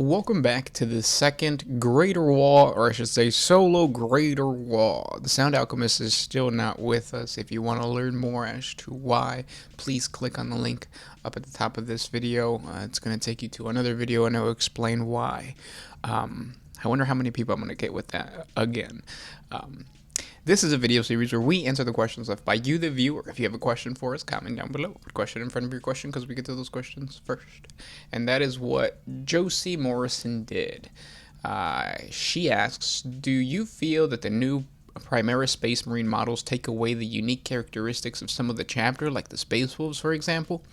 Welcome back to the second Greater WAAAGH, or I should say solo Greater WAAAGH. The Sound Alchemist is still not with us. If you want to learn more as to why, please click on the link up at the top of this video. It's going to take you to another video and it will explain why. I wonder how many people I'm going to get with that again. This is a video series where we answer the questions left by you, the viewer. If you have a question for us, comment down below. Put a question in front of your question because we get to those questions first. And that is what Josie Morrison did. She asks, do you feel that the new Primaris Space Marine models take away the unique characteristics of some of the chapter, like the Space Wolves, for example?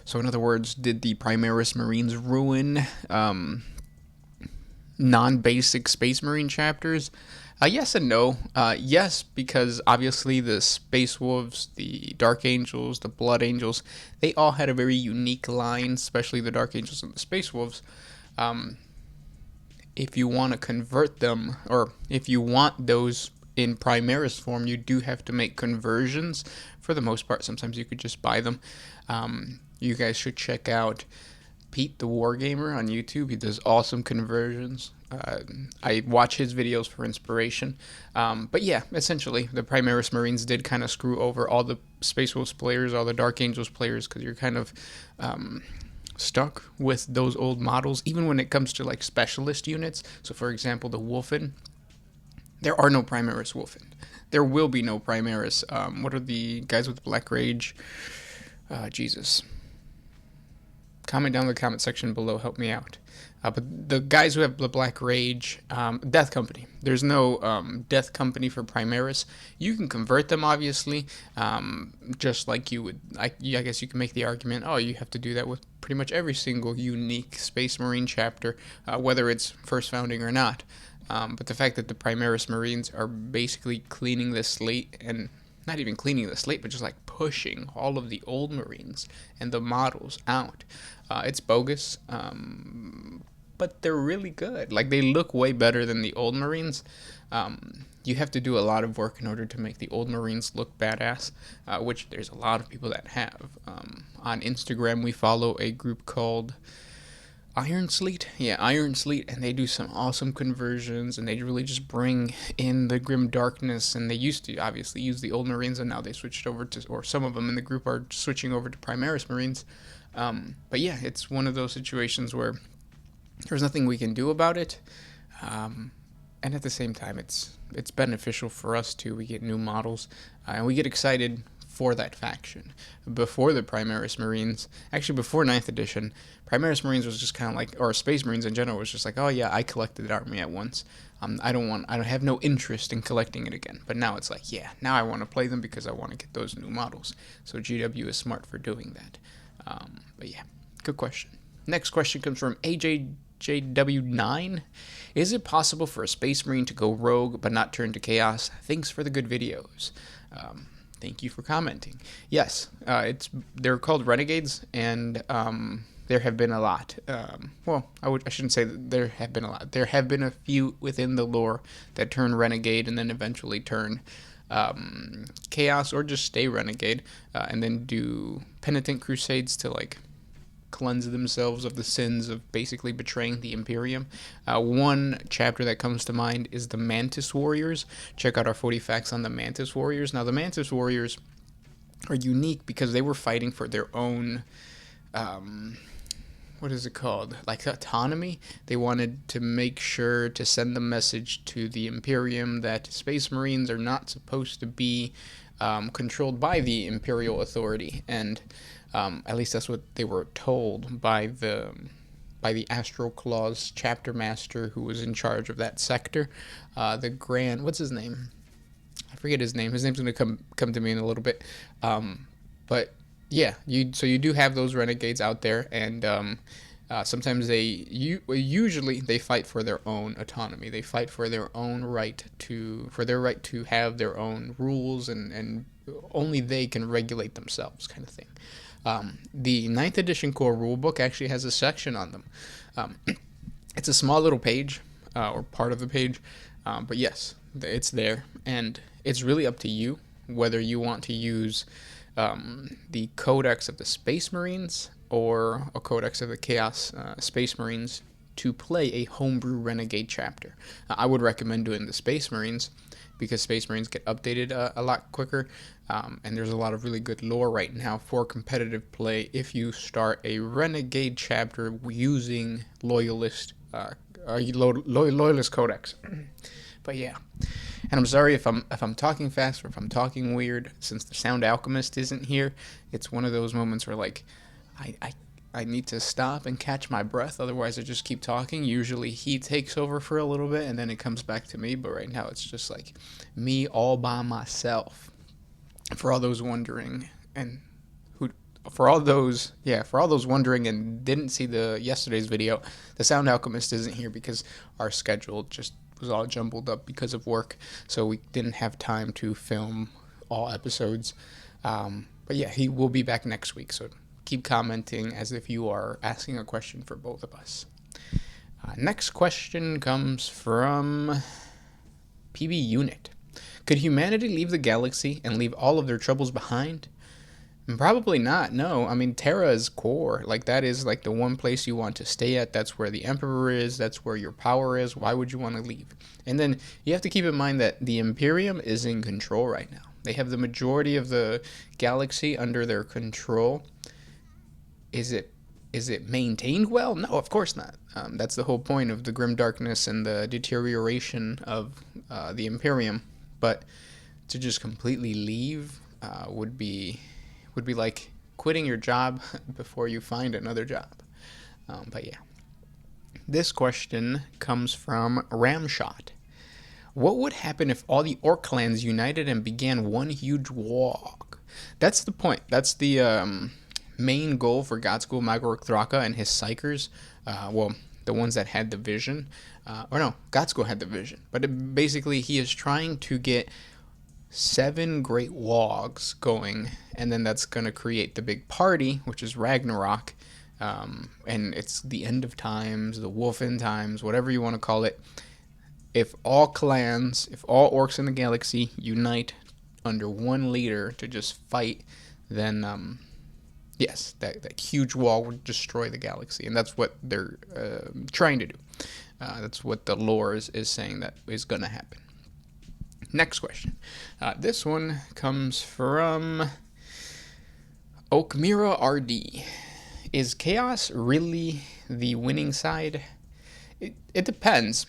So in other words, did the Primaris Marines ruin non-basic Space Marine chapters? Yes and no. Yes, because obviously the Space Wolves, the Dark Angels, the Blood Angels, they all had a very unique line, especially the Dark Angels and the Space Wolves. If you want to convert them, or if you want those in Primaris form, you do have to make conversions. For the most part, sometimes you could just buy them. You guys should check out Pete the Wargamer on YouTube. He does awesome conversions. I watch his videos for inspiration. But yeah, essentially, the Primaris Marines did kind of screw over all the Space Wolves players, all the Dark Angels players, because you're kind of stuck with those old models, even when it comes to like specialist units. So for example, the Wolfen, there are no Primaris Wolfen. There will be no Primaris. What are the guys with Black Rage? Jesus. Comment down in the comment section below, help me out. But the guys who have the Black Rage, Death Company. There's no Death Company for Primaris. You can convert them, obviously, just like you would. I guess you can make the argument, oh, you have to do that with pretty much every single unique Space Marine chapter, whether it's first founding or not. But the fact that the Primaris Marines are basically cleaning the slate, and not even cleaning the slate, but just like pushing all of the old Marines and the models out. It's bogus, but they're really good. Like, they look way better than the old Marines. You have to do a lot of work in order to make the old Marines look badass, which there's a lot of people that have. On Instagram, we follow a group called Iron Sleet, Iron Sleet, and they do some awesome conversions, and they really just bring in the grim darkness. And they used to obviously use the old Marines, and now they switched over to, or some of them in the group are switching over to Primaris Marines. But yeah, it's one of those situations where there's nothing we can do about it, and at the same time, it's beneficial for us too. We get new models, and we get excited for that faction. Before the Primaris Marines, actually before 9th edition, Primaris Marines was just kind of like, or Space Marines in general was just like, oh yeah, I collected the army at once. I don't have no interest in collecting it again. But now it's like, yeah, now I want to play them because I want to get those new models. So GW is smart for doing that. But yeah, good question. Next question comes from AJJW9. Is it possible for a Space Marine to go rogue but not turn to chaos? Thanks for the good videos. Thank you for commenting. Yes, they're called renegades, and there have been a lot. Well, I shouldn't say that there have been a lot. There have been a few within the lore that turn renegade and then eventually turn chaos, or just stay renegade, and then do penitent crusades to like cleanse themselves of the sins of basically betraying the Imperium. One chapter that comes to mind is the Mantis Warriors. Check out our 40 facts on the Mantis Warriors. Now, the Mantis Warriors are unique because they were fighting for their own, what is it called? Like autonomy. They wanted to make sure to send the message to the Imperium that Space Marines are not supposed to be controlled by the Imperial authority, and at least that's what they were told by the Astral Claws chapter master who was in charge of that sector. The Grand, what's his name? I forget his name. His name's going to come to me in a little bit. But yeah, so you do have those renegades out there, and sometimes usually they fight for their own autonomy. They fight for their own right to have their own rules, and only they can regulate themselves, kind of thing. The 9th edition core rulebook actually has a section on them. It's a small little page, or part of the page, but yes, it's there, and it's really up to you whether you want to use the Codex of the Space Marines or a Codex of the Chaos Space Marines to play a homebrew Renegade chapter. I would recommend doing the Space Marines, because Space Marines get updated a lot quicker, and there's a lot of really good lore right now for competitive play if you start a Renegade chapter using Loyalist Codex. But yeah, and I'm sorry if I'm talking fast or if I'm talking weird, since the Sound Alchemist isn't here. It's one of those moments where like I need to stop and catch my breath, otherwise I just keep talking. Usually he takes over for a little bit and then it comes back to me, but right now it's just like me all by myself. For all those wondering and wondering and didn't see the yesterday's video, the Sound Alchemist isn't here because our schedule just was all jumbled up because of work, so we didn't have time to film all episodes. But yeah, he will be back next week, so keep commenting as if you are asking a question for both of us. Next question comes from PB Unit. Could humanity leave the galaxy and leave all of their troubles behind? Probably not, no. I mean, Terra is core. Like, that is, like, the one place you want to stay at. That's where the Emperor is. That's where your power is. Why would you want to leave? And then you have to keep in mind that the Imperium is in control right now. They have the majority of the galaxy under their control. Is it maintained well? No, of course not. That's the whole point of the grim darkness and the deterioration of the Imperium. But to just completely leave would be like quitting your job before you find another job. But yeah. This question comes from Ramshot. What would happen if all the Orc clans united and began one huge WAAAGH? That's the point. That's the main goal for Godschool Magork Thraka and his Psychers. Well, the ones that had the vision. Godschool had the vision. But basically, he is trying to get 7 great WAAAGHs going, and then that's going to create the big party, which is Ragnarok, and it's the end of times, the wolf end times, whatever you want to call it. If all clans, if all orcs in the galaxy unite under one leader to just fight, then yes, that huge wall would destroy the galaxy, and that's what they're trying to do. That's what the lore is saying that is going to happen. Next question. This one comes from Oakmira RD. Is chaos really the winning side? It depends.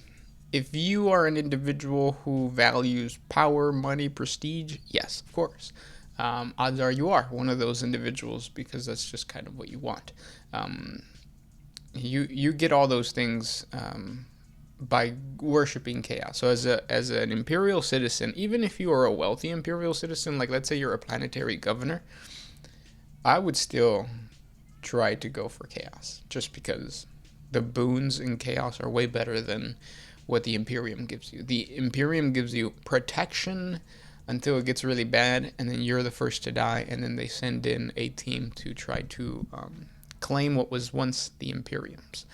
If you are an individual who values power, money, prestige, yes, of course. Odds are you are one of those individuals, because that's just kind of what you want. You get all those things by worshiping chaos. So as an imperial citizen, even if you are a wealthy imperial citizen, like let's say you're a planetary governor, I would still try to go for chaos, just because the boons in chaos are way better than what the Imperium gives you. The Imperium gives you protection until it gets really bad, and then you're the first to die, and then they send in a team to try to claim what was once the Imperium's.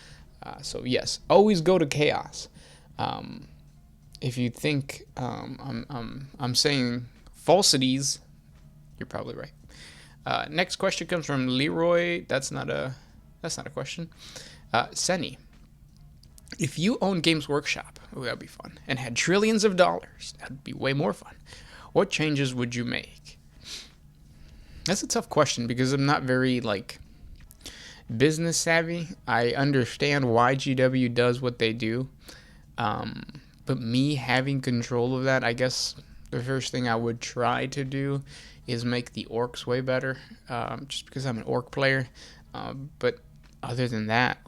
So yes, always go to chaos. If you think I'm saying falsities, you're probably right. Next question comes from Leroy. That's not a question. Seni. If you owned Games Workshop, that'd be fun, and had trillions of dollars, that'd be way more fun. What changes would you make? That's a tough question, because I'm not very business savvy. I understand why GW does what they do, but me having control of that, I guess the first thing I would try to do is make the orcs way better, just because I'm an orc player. But other than that,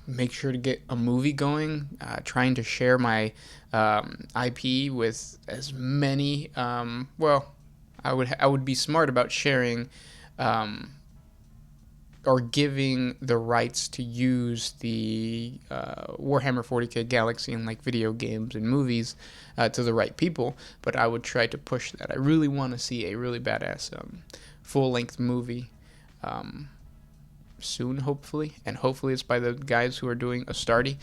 make sure to get a movie going, trying to share my IP with as many, I would be smart about sharing or giving the rights to use the Warhammer 40K galaxy in video games and movies to the right people, but I would try to push that. I really want to see a really badass full-length movie soon, hopefully, and hopefully it's by the guys who are doing Astartes.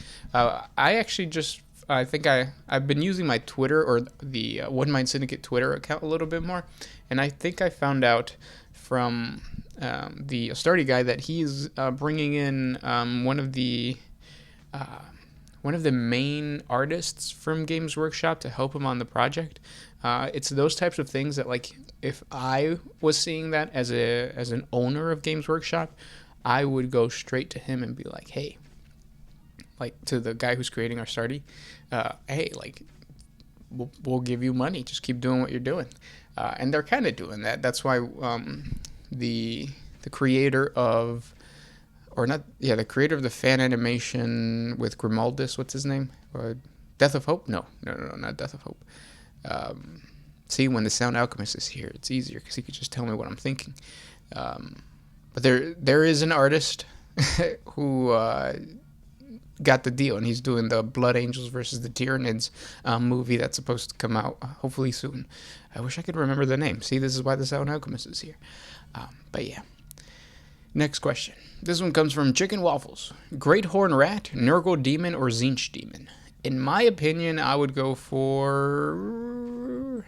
I think I've been using my Twitter, or the One Mind Syndicate Twitter account, a little bit more, and I think I found out from the Astartes guy that he's bringing in one of the one of the main artists from Games Workshop to help him on the project. It's those types of things that, like, if I was seeing that as an owner of Games Workshop, I would go straight to him and be like, hey, like, to the guy who's creating our Starty, hey, like, we'll give you money. Just keep doing what you're doing. And they're kind of doing that. That's why the creator of, the creator of the fan animation with Grimaldus, what's his name? Death of Hope? No, not Death of Hope. See, when the Sound Alchemist is here, it's easier because he could just tell me what I'm thinking. But there is an artist who got the deal, and he's doing the Blood Angels versus the Tyranids movie that's supposed to come out hopefully soon. I wish I could remember the name. See, this is why the Sound Alchemist is here. But yeah. Next question. This one comes from Chicken Waffles. Great Horn Rat, Nurgle Demon, or Tzeentch Demon? In my opinion, I would go for...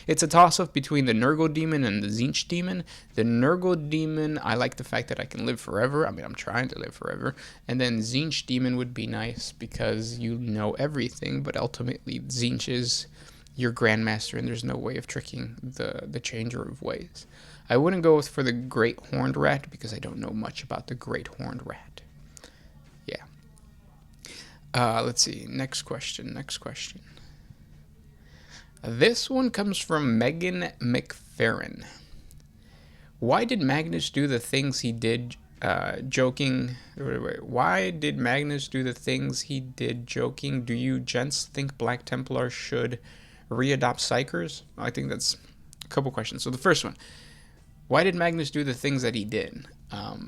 It's a toss-up between the Nurgle Demon and the Tzeentch Demon. The Nurgle Demon, I like the fact that I can live forever. I mean, I'm trying to live forever. And then Tzeentch Demon would be nice because you know everything, but ultimately Tzeentch is your Grandmaster, and there's no way of tricking the Changer of Ways. I wouldn't go for the Great Horned Rat because I don't know much about the Great Horned Rat. Yeah. Let's see. Next question. This one comes from Megan McFerrin. Why did Magnus do the things he did joking? Why did Magnus do the things he did joking? Do you gents think Black Templar should readopt Psykers? I think that's a couple questions. So the first one. Why did Magnus do the things that he did?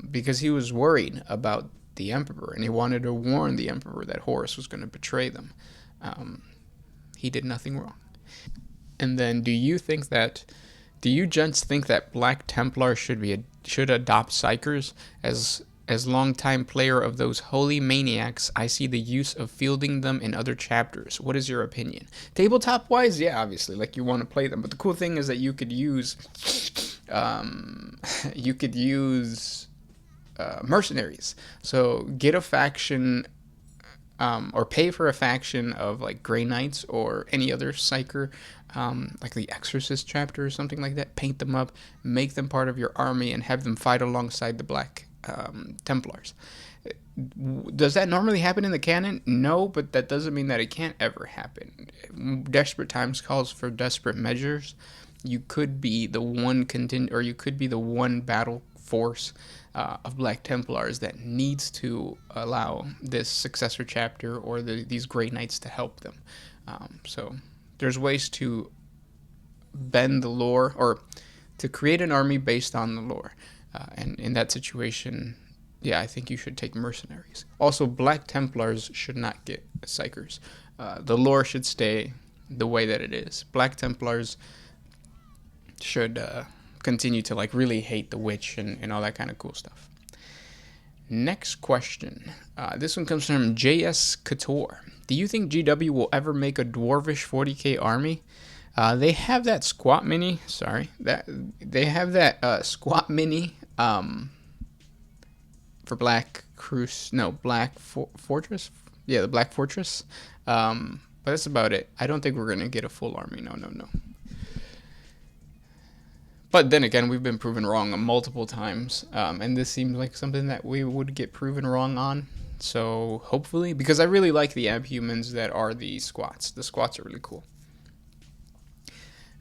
Because he was worried about the Emperor, and he wanted to warn the Emperor that Horus was going to betray them. He did nothing wrong. And then, do you gents think that Black Templar should adopt Psykers? As longtime player of those holy maniacs, I see the use of fielding them in other chapters. What is your opinion? Tabletop wise, yeah, obviously, like, you want to play them, but the cool thing is that you could use mercenaries. So get a faction, or pay for a faction of, like, Grey Knights or any other Psyker, like the Exorcist chapter or something like that. Paint them up, make them part of your army, and have them fight alongside the Black Templars. Does that normally happen in the canon? No, but that doesn't mean that it can't ever happen. Desperate times calls for desperate measures. You could be the one you could be the one battle force of Black Templars that needs to allow this successor chapter or these Grey Knights to help them. So there's ways to bend the lore, or to create an army based on the lore. And in that situation, yeah, I think you should take mercenaries. Also, Black Templars should not get Psykers. The lore should stay the way that it is. Black Templars should continue to, like, really hate the witch and all that kind of cool stuff. Next question. This one comes from JS Couture. Do you think GW will ever make a dwarvish 40k army? They have that squat mini. Squat mini for Black Fortress. Yeah, the Black Fortress. But that's about it. I don't think we're gonna get a full army. No. But then again, we've been proven wrong multiple times, and this seems like something that we would get proven wrong on. So hopefully, because I really like the abhumans that are the squats. The squats are really cool.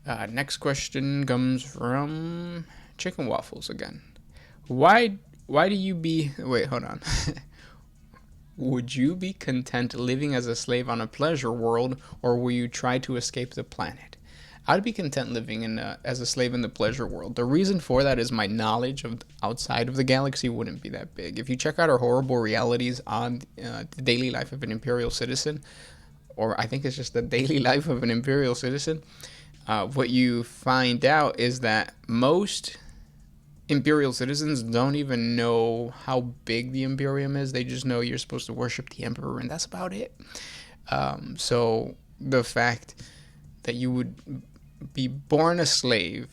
Next question comes from Chicken Waffles again. Why do you be... Wait, hold on. Would you be content living as a slave on a pleasure world, or will you try to escape the planet? I'd be content living as a slave in the pleasure world. The reason for that is my knowledge of outside of the galaxy wouldn't be that big. If you check out our horrible realities on the daily life of an Imperial citizen, or I think it's just the daily life of an Imperial citizen, what you find out is that most Imperial citizens don't even know how big the Imperium is. They just know you're supposed to worship the Emperor, and that's about it. So the fact that you would be born a slave,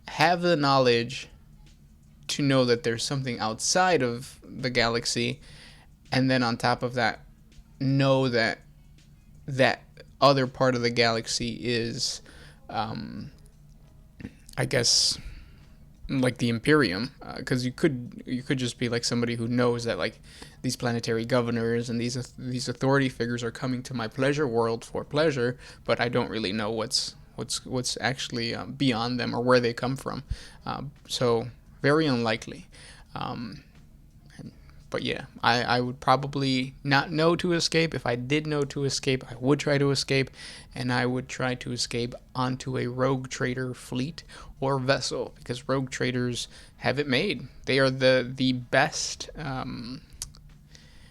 have the knowledge to know that there's something outside of the galaxy, and then on top of that, know that that other part of the galaxy is, I guess, like the Imperium, because you could just be like somebody who knows that like these planetary governors and these authority figures are coming to my pleasure world for pleasure, but I don't really know what's actually beyond them or where they come from. So very unlikely. Um, but yeah, I would probably not know to escape. If I did know to escape, I would try to escape, and I would try to escape onto a rogue trader fleet or vessel, because rogue traders have it made. They are the best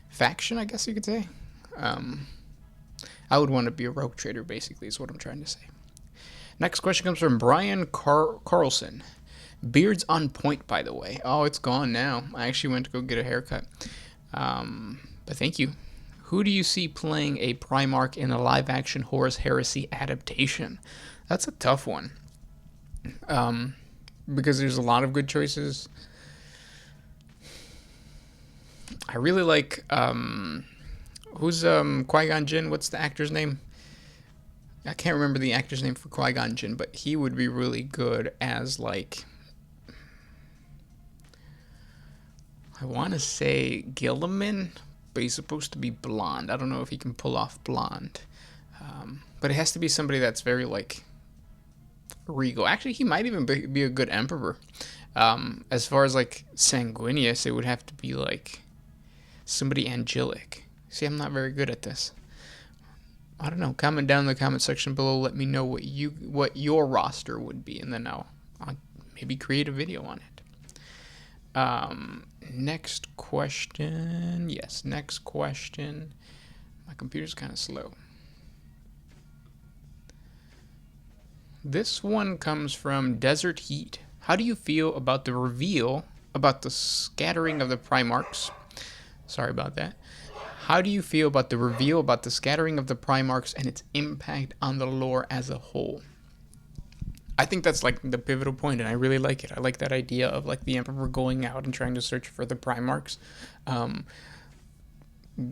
faction, I guess you could say. I would want to be a rogue trader, basically, is what I'm trying to say. Next question comes from Brian Carlson. Beard's on point, by the way. Oh, it's gone now. I actually went to go get a haircut. But thank you. Who do you see playing a Primarch in a live-action Horus Heresy adaptation? That's a tough one. Because there's a lot of good choices. I really like, who's Qui-Gon Jinn? What's the actor's name? I can't remember the actor's name for Qui-Gon Jinn, but he would be really good as, like, I want to say Gilliman, but he's supposed to be blonde. I don't know if he can pull off blonde. But it has to be somebody that's very, like, regal. Actually, he might even be a good emperor. As far as, like, sanguineous, it would have to be, like, somebody angelic. See, I'm not very good at this. I don't know. Comment down in the comment section below. Let me know what your roster would be, and then I'll maybe create a video on it. Next question. Yes, next question. My computer's kind of slow. This one comes from Desert Heat. How do you feel about the reveal about the scattering of the Primarchs? Sorry about that. How do you feel about the reveal about the scattering of the Primarchs and its impact on the lore as a whole? I think that's like the pivotal point, and I really like it. I like that idea of like the Emperor going out and trying to search for the Primarchs.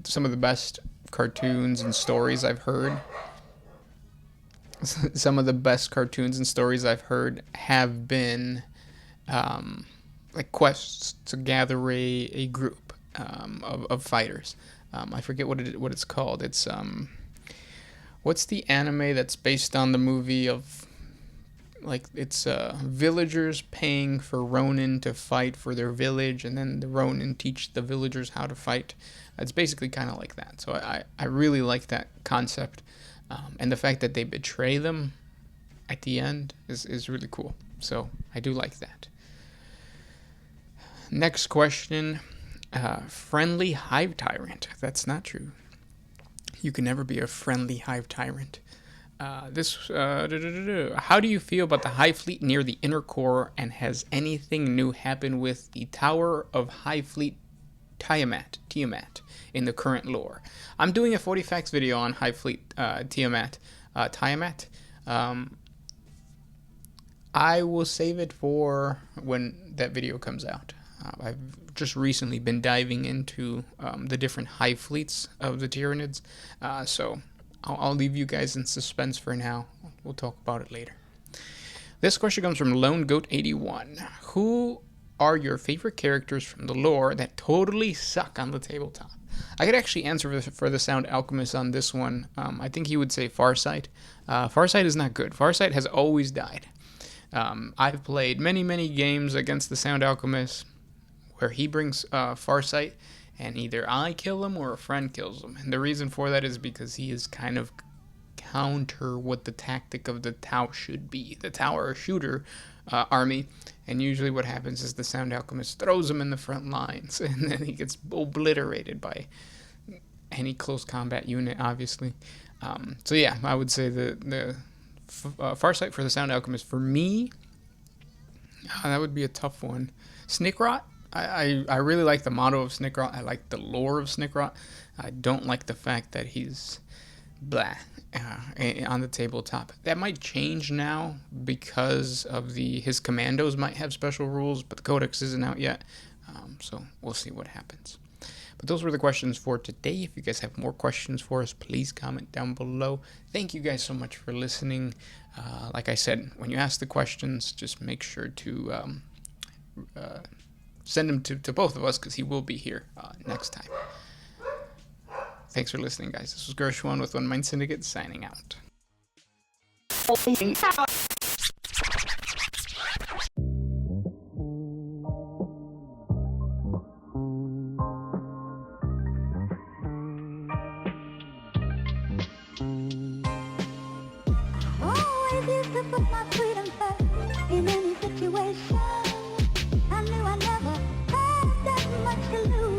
Some of the best cartoons and stories I've heard. Some of the best cartoons and stories I've heard have been like quests to gather a group of fighters. I forget what it's called. It's what's the anime that's based on the movie of, like, it's villagers paying for Ronin to fight for their village, and then the Ronin teach the villagers how to fight. It's basically kind of like that. So I really like that concept, and the fact that they betray them at the end is really cool. So I do like that. Next question. Friendly Hive Tyrant. That's not true. You can never be a friendly Hive Tyrant. How do you feel about the Hive Fleet near the inner core, and has anything new happened with the Tower of Hive Fleet Tiamat in the current lore? I'm doing a 40 facts video on Hive Fleet Tiamat. I will save it for when that video comes out. I've just recently been diving into the different Hive fleets of the Tyranids, so I'll leave you guys in suspense for now. We'll talk about it later. This question comes from Lone Goat 81. Who are your favorite characters from the lore that totally suck on the tabletop? I could actually answer for the Sound Alchemist on this one. I think he would say Farsight. Farsight is not good. Farsight has always died. I've played many games against the Sound Alchemist where he brings Farsight, and either I kill him or a friend kills him. And the reason for that is because he is kind of counter what the tactic of the Tau should be. The Tau are a shooter army, and usually what happens is the Sound Alchemist throws him in the front lines, and then he gets obliterated by any close combat unit, obviously. So yeah, I would say the Farsight for the Sound Alchemist. For me, that would be a tough one. Snickrot. I really like the motto of Snickrot. I like the lore of Snickrot. I don't like the fact that he's blah on the tabletop. That might change now because of his commandos might have special rules, but the codex isn't out yet. So we'll see what happens. But those were the questions for today. If you guys have more questions for us, please comment down below. Thank you guys so much for listening. Like I said, when you ask the questions, just make sure to send them to both of us, because he will be here next time. Thanks for listening, guys. This was Gershwan with One Mind Syndicate signing out. Always used to put my freedom first in any situation. I knew I never had that much to lose.